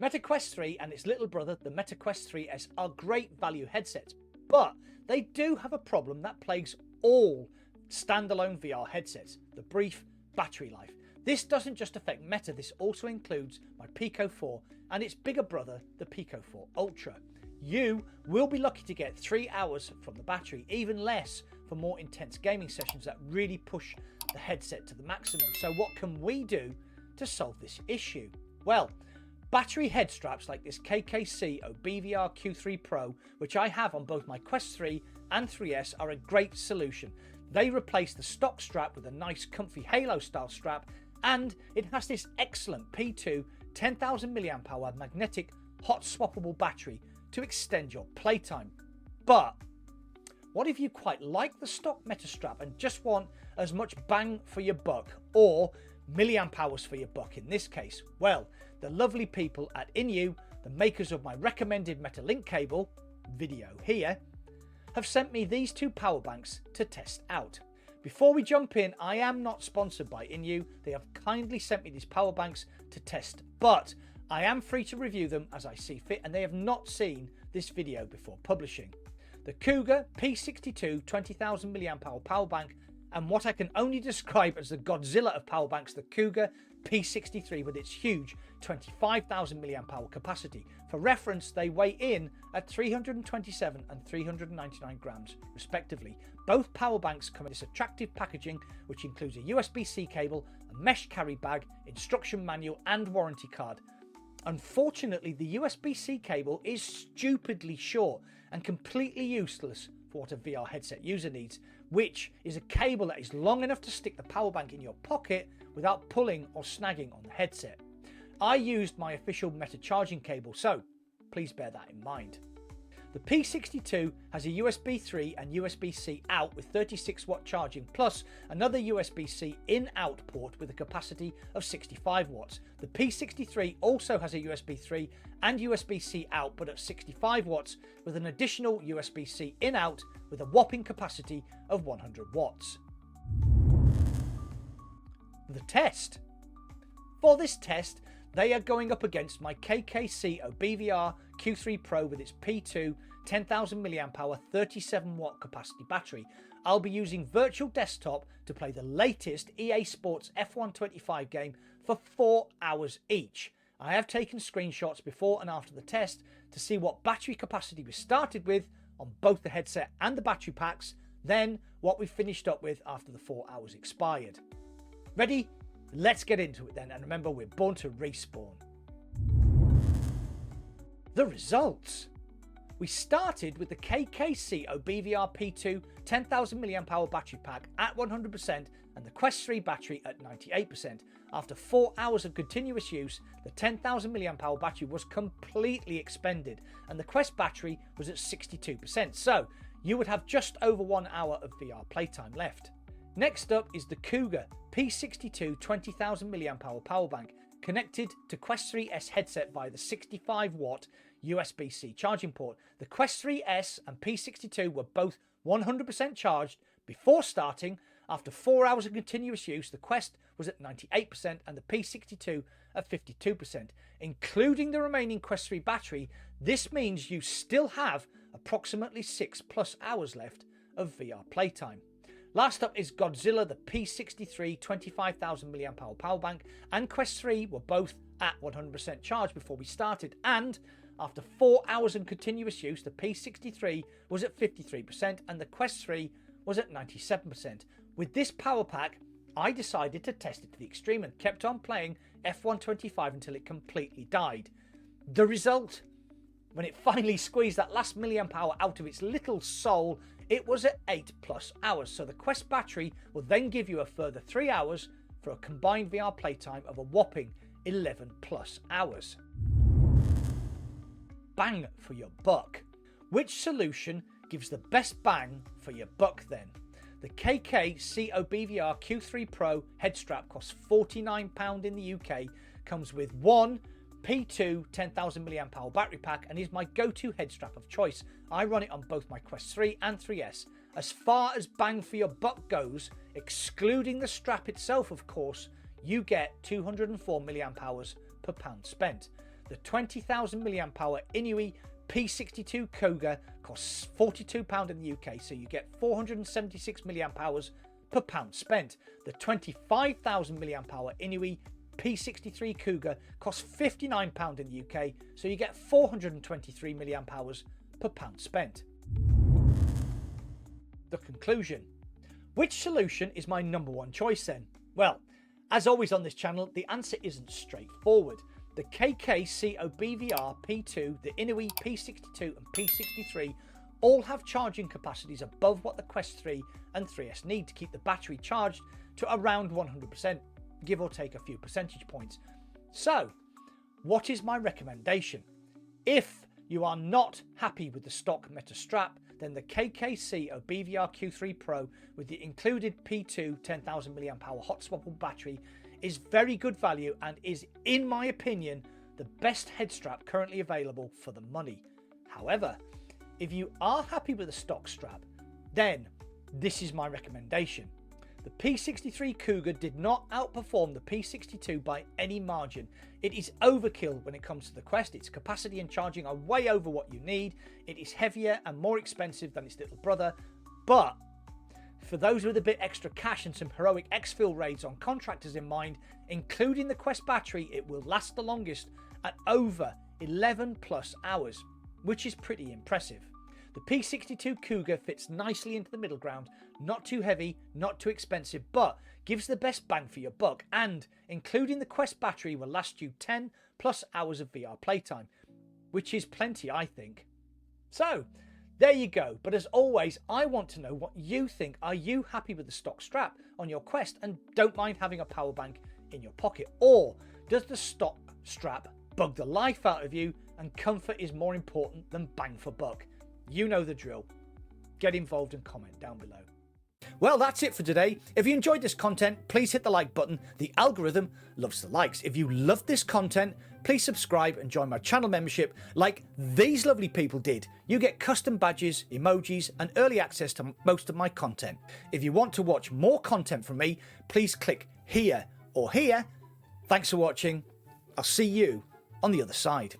Meta Quest 3 and its little brother, the Meta Quest 3S, are great value headsets, but they do have a problem that plagues all standalone VR headsets: the brief battery life. This doesn't just affect Meta, this also includes my Pico 4 and its bigger brother, the Pico 4 Ultra. You will be lucky to get 3 hours from the battery, even less for more intense gaming sessions that really push the headset to the maximum. So what can we do to solve this issue? Well, battery head straps like this KKCOBVR Q3 Pro, which I have on both my Quest 3 and 3S, are a great solution. They replace the stock strap with a nice comfy Halo style strap, and it has this excellent P2 10,000 mAh magnetic hot swappable battery to extend your playtime. But what if you quite like the stock Meta strap and just want as much bang for your buck, or milliamp hours for your buck in this case? Well, the lovely people at INIU, the makers of my recommended Meta Link cable, video here, have sent me these two power banks to test out. Before we jump in, I am not sponsored by INIU. They have kindly sent me these power banks to test, but I am free to review them as I see fit, and they have not seen this video before publishing. The COUGAR P62 20,000 mAh power bank, and what I can only describe as the Godzilla of power banks, the COUGAR P63 with its huge 25,000 mAh capacity. For reference, they weigh in at 327 and 399 grams respectively. Both power banks come in this attractive packaging, which includes a USB-C cable, a mesh carry bag, instruction manual and warranty card. Unfortunately, the USB-C cable is stupidly short and completely useless for what a VR headset user needs, which is a cable that is long enough to stick the power bank in your pocket without pulling or snagging on the headset. I used my official Meta charging cable, so please bear that in mind. The P62 has a USB 3 and USB-C out with 36 watt charging, plus another USB-C in-out port with a capacity of 65 watts. The P63 also has a USB 3 and USB-C out, but at 65 watts, with an additional USB-C in-out with a whopping capacity of 100 watts. The test. For this test, they are going up against my KKCOBVR Q3 Pro with its P2 10,000 mAh 37 watt capacity battery. I'll be using virtual desktop to play the latest EA Sports F1 25 game for 4 hours each. I have taken screenshots before and after the test to see what battery capacity we started with on both the headset and the battery packs, then what we finished up with after the 4 hours expired. Ready? Let's get into it then, and remember, we're born to respawn. The results. We started with the KKCOBVR P2 10,000 mAh battery pack at 100% and the Quest 3 battery at 98%. After 4 hours of continuous use, the 10,000 mAh battery was completely expended and the Quest battery was at 62%, so you would have just over 1 hour of VR playtime left. Next up is the COUGAR P62 20,000 mAh power bank, connected to Quest 3S headset via the 65 watt USB-C charging port. The Quest 3S and P62 were both 100% charged before starting. After 4 hours of continuous use, the Quest was at 98% and the P62 at 52%. Including the remaining Quest 3 battery, this means you still have approximately 6+ hours left of VR playtime. Last up is Godzilla, the P63 25,000 mAh power bank, and Quest 3 were both at 100% charged before we started, and after 4 hours in continuous use, the P63 was at 53% and the Quest 3 was at 97%. With this power pack, I decided to test it to the extreme and kept on playing F1 25 until it completely died. The result? When it finally squeezed that last milliamp hour out of its little soul, it was at 8+ hours, so the Quest battery will then give you a further 3 hours for a combined VR playtime of a whopping 11+ hours. Bang for your buck. Which solution gives the best bang for your buck then? The KKCOBVR Q3 Pro head strap costs £49 in the UK, comes with one P2 10,000 mAh battery pack and is my go-to head strap of choice. I run it on both my Quest 3 and 3S. As far as bang for your buck goes, excluding the strap itself of course, you get 204 mAh per pound spent. The 20,000 mAh INIU P62 KOGA costs £42 in the UK, so you get 476 mAh per pound spent. The 25,000 mAh INIU P63 KOGA costs £59 in the UK, so you get 423 mAh per pound spent. The conclusion. Which solution is my number one choice then? Well, as always on this channel, the answer isn't straightforward. The KKCOBVR P2, the INIU P62 and P63 all have charging capacities above what the Quest 3 and 3S need to keep the battery charged to around 100%, give or take a few percentage points. So, what is my recommendation? If you are not happy with the stock Meta strap, then the KKCOBVR Q3 Pro with the included P2 10,000 mAh hot swappable battery is very good value and is, in my opinion, the best head strap currently available for the money. However, if you are happy with the stock strap, then this is my recommendation. The P63 KOGA did not outperform the P62 by any margin. It is overkill when it comes to the Quest. Its capacity and charging are way over what you need. It is heavier and more expensive than its little brother, but for those with a bit extra cash and some heroic exfil raids on contractors in mind, including the Quest battery, it will last the longest at over 11 plus hours, which is pretty impressive. The P62 KOGA fits nicely into the middle ground, not too heavy, not too expensive, but gives the best bang for your buck, and including the Quest battery will last you 10 plus hours of VR playtime, which is plenty, I think. So, there you go, but as always, I want to know what you think. Are you happy with the stock strap on your Quest and don't mind having a power bank in your pocket? Or does the stock strap bug the life out of you and comfort is more important than bang for buck? You know the drill. Get involved and comment down below. Well, that's it for today. If you enjoyed this content, please hit the like button. The algorithm loves the likes. If you love this content, please subscribe and join my channel membership like these lovely people did. You get custom badges, emojis, and early access to most of my content. If you want to watch more content from me, please click here or here. Thanks for watching. I'll see you on the other side.